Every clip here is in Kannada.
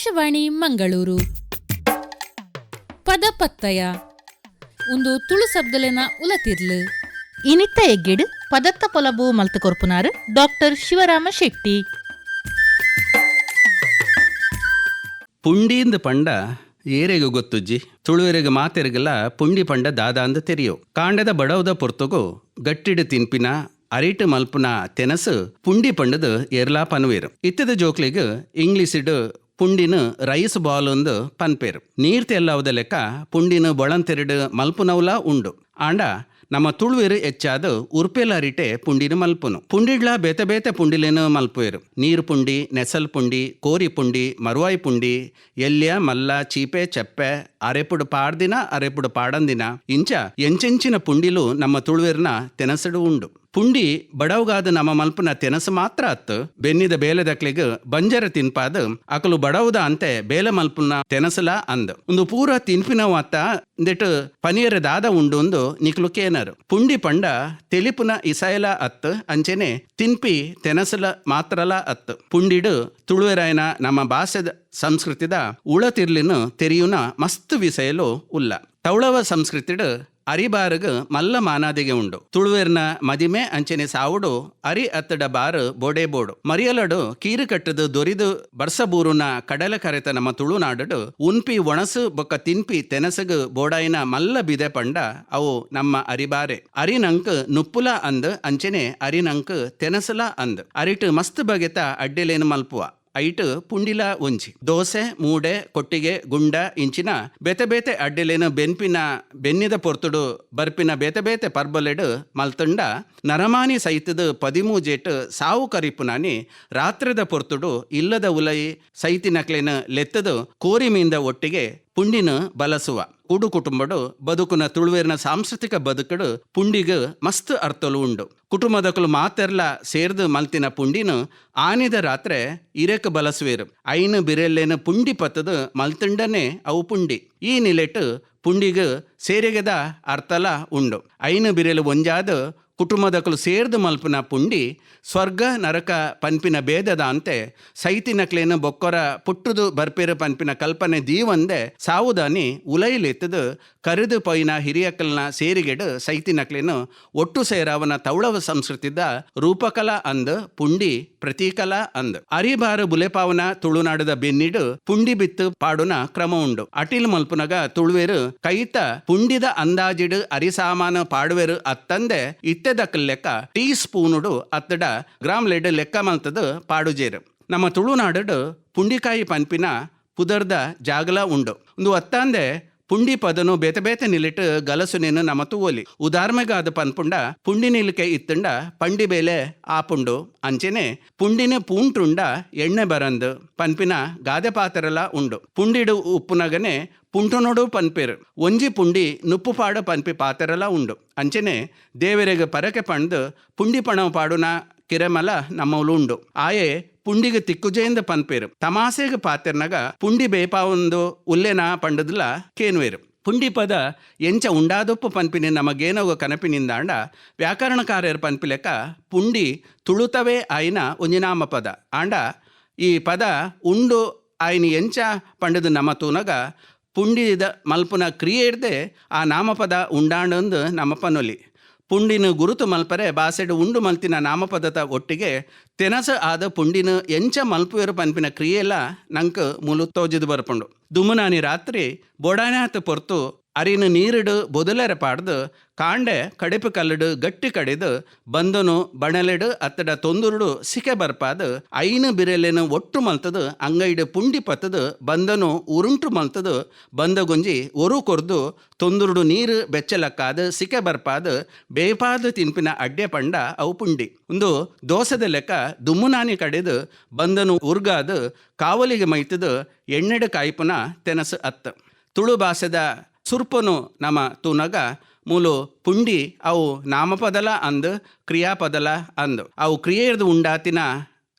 ಆಕಾಶವಾಣಿ ಮಂಗಳೂರು. ಪದಪತ್ತಯ ಒಂದು ತುಳು ಶಬ್ದಲೆನ ಉಲತಿರ್ಲು ಇನಿತ್ತ ಎಗ್ಗೆಡು ಪದತ್ತ ಪೊಲಬು ಮಲ್ತು ಕೊರ್ಪುನಾರು ಡಾಕ್ಟರ್ ಶಿವರಾಮ ಶೆಟ್ಟಿ. ಪುಂಡಿಂದ ಪಂಡ ಏರೆಗೆ ಗೊತ್ತುಜ್ಜಿ ತುಳುವೆರೆಗೆ ಮಾತೆರೆಗೆಲ್ಲ ಪುಂಡಿ ಪಂಡ ದಾದ ಅಂದ ತೆರಿಯೋ ಕಾಂಡದ ಬಡವದ ಪೊರ್ತುಗು ಗಟ್ಟಿಡು ತಿನ್ಪಿನ ಅರಿಟು ಮಲ್ಪುನ ತೆನಸು ಪುಂಡಿ ಪಂಡದು ಎರ್ಲಾ ಪನ್ವೇರು ಇತ್ತದ ಜೋಕ್ಲಿಗೆ ಇಂಗ್ಲಿಷಿಡು ಪುಂಡಿನ ರೈಸ್ ಬಾಲ್ ಒಂದು ಪನ್ಪೇರು ನೀರ್ತೆ ಎಲ್ಲವದ ಲೆಕ್ಕ ಪುಂಡಿನ ಬೊಳಂತೆರಡು ಮಲ್ಪುನವ್ಲ ಉಂಡು ಆಂಡ ನಮ್ಮ ತುಳುವೇರು ಹೆಚ್ಚಾದು ಉರ್ಪೆಲ ಅರಿಟೆ ಪುಂಡಿನ ಮಲ್ಪುನು ಪುಂಡಿಡ್ಲ ಬೇತೆ ಬೇತೆ ಪುಂಡಿಲೇನು ಮಲ್ಪುವೇರು ನೀರು ಪುಂಡಿ ನೆಸಲ್ ಪುಂಡಿ ಕೋರಿ ಪುಂಡಿ ಮರುವಾಯಿ ಪುಂಡಿ ಎಲ್ಯ ಮಲ್ಲ ಚೀಪೆ ಚೆಪ್ಪೆ ಅರೆಪುಡು ಪಾಡ್ದಿನ ಅರೆಪುಡು ಪಾಡಂದಿನ ಇಂಚ ಎಂಚೆಂಚಿನ ಪುಂಡಿಲು ನಮ್ಮ ತುಳುವೇರ್ನ ತೆನಸಡು ಉಂಡು. ಪುಂಡಿ ಬಡವಗಾದ ನಮ್ಮ ಮಲ್ಪನ ತೆನಸು ಮಾತ್ರ ಅತ್ತು ಬೆನ್ನಿದ ಬೇಲೆದಕ್ಲಿಗೆ ಬಂಜರ ತಿನ್ಪಾದ ಅಕಲು ಬಡವದ ಅಂತೆ ಬೇಲೆ ಮಲ್ಪನ ತೆನಸಲ ಅಂದ ಒಂದು ಪೂರ ತಿನ್ಪಿನವತ್ತ ಇಂದೆಟ್ಟು ಪನೀರ ದಾದ ಉಂಡು ಒಂದು ನಿಕ್ಲು ಕೇನರು ಪುಂಡಿ ಪಂಡ ತೆಲಿಪುನ ಇಸಾಯಲ ಅತ್ತು ಅಂಚೆನೆ ತಿನ್ಪಿ ತೆನಸಲ ಮಾತ್ರಲ ಅತ್ತು ಪುಂಡಿಡು ತುಳುವೆರಾಯನ ನಮ್ಮ ಭಾಷೆದ ಸಂಸ್ಕೃತಿದ ಉಳತಿರ್ಲಿನ ತೆರಿಯುನ ಮಸ್ತ್ ವಿಷಯಲು ಉಲ್ಲ ತೌಳವ ಸಂಸ್ಕೃತಿಡು ಅರಿಬಾರಗ ಮಲ್ಲ ಮಾನಾದಿಗೆ ಉಂಡು ತುಳುವೇರ್ನ ಮದಿಮೆ ಅಂಚೆನೆ ಸಾವುಡು ಅರಿ ಅತ್ತಡ ಬಾರು ಬೋಡೆ ಬೋಡು ಮರಿಯಲಡು ಕೀರು ಕಟ್ಟದು ದೊರಿದು ಬರ್ಸಬೂರುನ ಕಡಲ ಕರೆತ ನಮ್ಮ ತುಳುನಾಡು ಉನ್ಪಿ ಒಣಸು ಬೊಕ್ಕ ತಿನ್ಪಿ ತೆನಸಗು ಬೋಡಾಯಿನ ಮಲ್ಲ ಬಿದೆ ಪಂಡ ಅವು ನಮ್ಮ ಅರಿಬಾರೆ ಅರಿನಂಕ್ ನುಪ್ಪುಲ ಅಂದ್ ಅಂಚೆನೆ ಅರಿನಂಕ್ ತೆನಸಲ ಅಂದ್ ಅರಿಟು ಮಸ್ತ್ ಬಗೆತ ಅಡ್ಡೆಲೇನು ಮಲ್ಪುವ ಐಟು ಪುಂಡಿಲ ಒಂಜಿ ದೋಸೆ ಮೂಡೆ ಕೊಟ್ಟಿಗೆ ಗುಂಡ ಇಂಚಿನ ಬೇತೆ ಬೇತೆ ಅಡ್ಡೆಲೇನು ಬೆನ್ನಿದ ಪೊರ್ತುಡು ಬರ್ಪಿನ ಬೇತೆ ಬೇತೆ ಪರ್ಬಲೆಡು ಮಲ್ತುಂಡ ನರಮಾನಿ ಸೈತದ 13 ಜೇಟ್ ಸಾವು ಕರಿಪುನಾನಿ ರಾತ್ರದ ಪೊರ್ತುಡು ಇಲ್ಲದ ಉಲೈ ಸೈತಿನಕ್ಲೇನು ಲೆತ್ತದು ಕೋರಿ ಮೀಂದ ಒಟ್ಟಿಗೆ ಪುಂಡಿನ ಬಲಸುವ ಕೂಡು ಕುಟುಂಬಡು ಬದುಕುನ ತುಳುವೇರಿನ ಸಾಂಸ್ಕೃತಿಕ ಬದುಕಡು ಪುಂಡಿಗ ಮಸ್ತ್ ಅರ್ಥಲು ಉಂಡು ಕುಟುಂಬದಕಲು ಮಾತೆರ್ಲ ಸೇರ್ದು ಮಲ್ತಿನ ಪುಂಡಿನ ಆನಿದ ರಾತ್ರೆ ಇರೆಕ್ ಬಲಸುವೇರು ಐನು ಬಿರೆಲ್ಲೇನು ಪುಂಡಿ ಪತ್ತದು ಮಲ್ತುಂಡನೆ ಅವು ಪುಂಡಿ ಈ ನಿಲೆಟ್ಟು ಪುಂಡಿಗ ಸೇರಿಗೆದ ಅರ್ಥಲ ಉಂಡು ಐನು ಬಿರೆಲು ಒಂಜಾದ ಕುಟುಂಬದಕಲು ಸೇರ್ದು ಮಲ್ಪಿನ ಪುಂಡಿ ಸ್ವರ್ಗ ನರಕ ಪನ್ಪಿನ ಭೇದದ ಅಂತೆ ಸೈತಿನಕ್ಲೇನು ಬೊಕ್ಕೊರ ಪುಟ್ಟುದು ಬರ್ಪೇರು ಪನ್ಪಿನ ಕಲ್ಪನೆ ದೀವಂದೆ ಸಾವುದಾನಿ ಉಲೈಲೆತ್ತದು ಕರೆದು ಪೊಯ್ನ ಹಿರಿಯಕಲ್ನ ಸೇರಿಗೆಡು ಸೈತಿನಕ್ಲೇನು ಒಟ್ಟು ಸೇರಾವನ ತೌಳವ ಸಂಸ್ಕೃತಿದ ರೂಪಕಲಾ ಅಂದ್ ಪುಂಡಿ ಪ್ರತೀಕಲ ಅಂದ್ ಅರಿಬಾರು ಬುಲೆಪಾವನ ತುಳುನಾಡದ ಬೆನ್ನಿಡು ಪುಂಡಿ ಬಿತ್ತು ಪಾಡುನ ಕ್ರಮ ಉಂಡು ಅಟಿಲ್ ಮಲ್ಪುನಗ ತುಳುವೇರು ಕೈತ ಪುಂಡಿದ ಅಂದಾಜಿಡು ಅರಿಸಾಮಾನು ಪಾಡುವೆರು ಅತ್ತಂದೆ ಇತ್ತೆದಕ್ಕಲ್ ಲೆಕ್ಕ ಟೀ ಸ್ಪೂನುಡು ಅತ್ತಡ ಗ್ರಾಮ್ ಲೆಡ್ ಲೆಕ್ಕ ಮಲ್ತದು ಪಾಡುಜೇರು ನಮ್ಮ ತುಳುನಾಡು ಪುಂಡಿಕಾಯಿ ಪನ್ಪಿನ ಪುದರ್ದ ಜಾಗಲ ಉಂಡು ಒಂದು ಅತ್ತಂದೆ ಪುಂಡಿ ಪದನು ಬೇತೆ ಬೇತೆ ನಿಲಿಟ್ಟು ಗಲಸುನೇನು ನಮ್ಮ ತುವೋಲಿ ಉದಾರ್ಮೆಗಾದ ಪನ್ಪುಂಡ ಪುಂಡಿ ನಿಲಿಕೆ ಇತ್ತುಂಡ ಪಂಡಿ ಬೇಲೆ ಆಪುಂಡು ಅಂಚೆನೆ ಪುಂಡಿನ ಪೂಂಟುಂಡ ಎಣ್ಣೆ ಬರಂದು ಪನ್ಪಿನ ಗಾದೆ ಪಾತ್ರಲ ಉಂಡು ಪುಂಡಿಡು ಉಪ್ಪುನಗನೆ ಪುಂಟುನೋಡು ಪನ್ಪೇರು ಒಂಜಿ ಪುಂಡಿ ನುಪ್ಪು ಪಾಡು ಪನ್ಪಿ ಪಾತೆರಲ ಉಂಡು ಅಂಚೆನೆ ದೇವರೆಗೆ ಪರಕೆ ಪಣ್ದು ಪುಂಡಿ ಪಣವ ಪಾಡುನ ಕಿರೆಮಲ ನಮ್ಮವಲು ಉಂಡು ಆಯೆ ಪುಂಡಿಗೆ ತಿಕ್ಕುಜೆಯಿಂದ ಪನ್ಪೇರು ತಮಾಸೆಗೆ ಪಾತೆರ್ನಾಗ ಪುಂಡಿ ಬೇಪಾವೊಂದು ಉಲ್ಲೆನ ಪಂಡದಲ್ಲ ಕೇನ್ವೇರು ಪುಂಡಿ ಪದ ಎಂಚ ಉಂಡಾದೊಪ್ಪು ಪನ್ಪಿನ ನಮಗೇನೋಗ ಕನಪಿನಿಂದಾಂಡ ವ್ಯಾಕರಣಕಾರ್ಯರ ಪನ್ಪಿಲೆಕ್ಕ ಪುಂಡಿ ತುಳುತವೇ ಆಯ್ನ ಒಂಜಿನಾಮ ಪದ ಆಂಡ ಈ ಪದ ಉಂಡು ಆಯ್ನ ಎಂಚ ಪಂಡದು ನಮ್ಮ ತೂನಗ ಪುಂಡಿದ ಮಲ್ಪುನ ಕ್ರಿಯೆ ಇಡ್ದೆ ಆ ನಾಮಪದ ಉಂಡಾಂಡೊಂದು ನಮ್ಮ ಪನೊಲಿ ಪುಂಡಿನ ಗುರುತು ಮಲ್ಪರೆ ಬಾಸೆಡು ಉಂಡು ಮಲ್ತಿನ ನಾಮಪದದ ಒಟ್ಟಿಗೆ ತೆನಸ ಆದ ಪುಂಡಿನ ಎಂಚ ಮಲ್ಪುವೆರು ಪನ್ಪಿನ ಕ್ರಿಯೆಲ್ಲ ನಂಗೆ ಮುಲು ತೋಜದು ಬರ್ಪುಂಡು ದುಮುನಾನಿ ರಾತ್ರಿ ಬೊಡಾನ್ಯಾತ ಪೊರ್ತು ಅರಿನ ನೀರಿಡು ಬೊದಲೆರೆ ಪಾಡ್ದು ಕಾಂಡೆ ಕಡಿಪು ಕಲ್ಲಡು ಗಟ್ಟಿ ಕಡಿದು ಬಂದನು ಬಣಲೆಡು ಅತ್ತಡ ತೊಂದುರುಡು ಸಿಕೆ ಬರ್ಪಾದು ಐನು ಬಿರೆಲೆನು ಒಟ್ಟು ಮಲ್ತದು ಅಂಗೈಡು ಪುಂಡಿ ಪತ್ತದು ಬಂದನು ಉರುಂಟು ಮಲ್ತದು ಬಂದಗುಂಜಿ ಒರು ಕೊರ್ದು ತೊಂದುರುಡು ನೀರು ಬೆಚ್ಚಲಕ್ಕಾದು ಸಿಕೆ ಬರ್ಪಾದು ಬೇಪಾದು ತಿನ್ಪಿನ ಅಡ್ಡೆ ಪಂಡ ಅವು ಪುಂಡಿ ಒಂದು ದೋಸದ ಲೆಕ್ಕ ದುಮ್ಮುನಾನಿ ಕಡಿದು ಬಂದನು ಉರ್ಗಾದು ಕಾವಲಿಗೆ ಮೈತದು ಎಣ್ಣೆಡು ಕಾಯ್ಪುನ ತೆನಸು ಅತ್ತ ತುಳು ಭಾಷೆದ ಸುರ್ಪನು ನಮ್ಮ ತೂನಗ ಮೂಲು ಪುಂಡಿ ಅವು ನಾಮಪದಲ ಅಂದ್ ಕ್ರಿಯಾಪದಲ ಅಂದ್ ಅವು ಕ್ರಿಯೆದು ಉಂಡಾತಿನ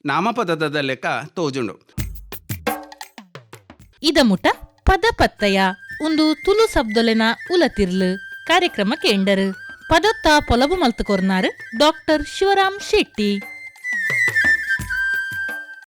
ನಾಮಪದದ ಲೆಕ್ಕ ತೋಜುಂಡು. ಇದ ಮುಟ ಪದಪತ್ತಯ ಒಂದು ತುಳು ಶಬ್ದಲೆನ ಉಲತಿರ್ಲು ಕಾರ್ಯಕ್ರಮ ಕೇಂಡರು ಪದತ್ತ ಪೊಲಬು ಮಲ್ತು ಕೊರ್ನಾರು ಡಾಕ್ಟರ್ ಶಿವರಾಮ್ ಶೆಟ್ಟಿ.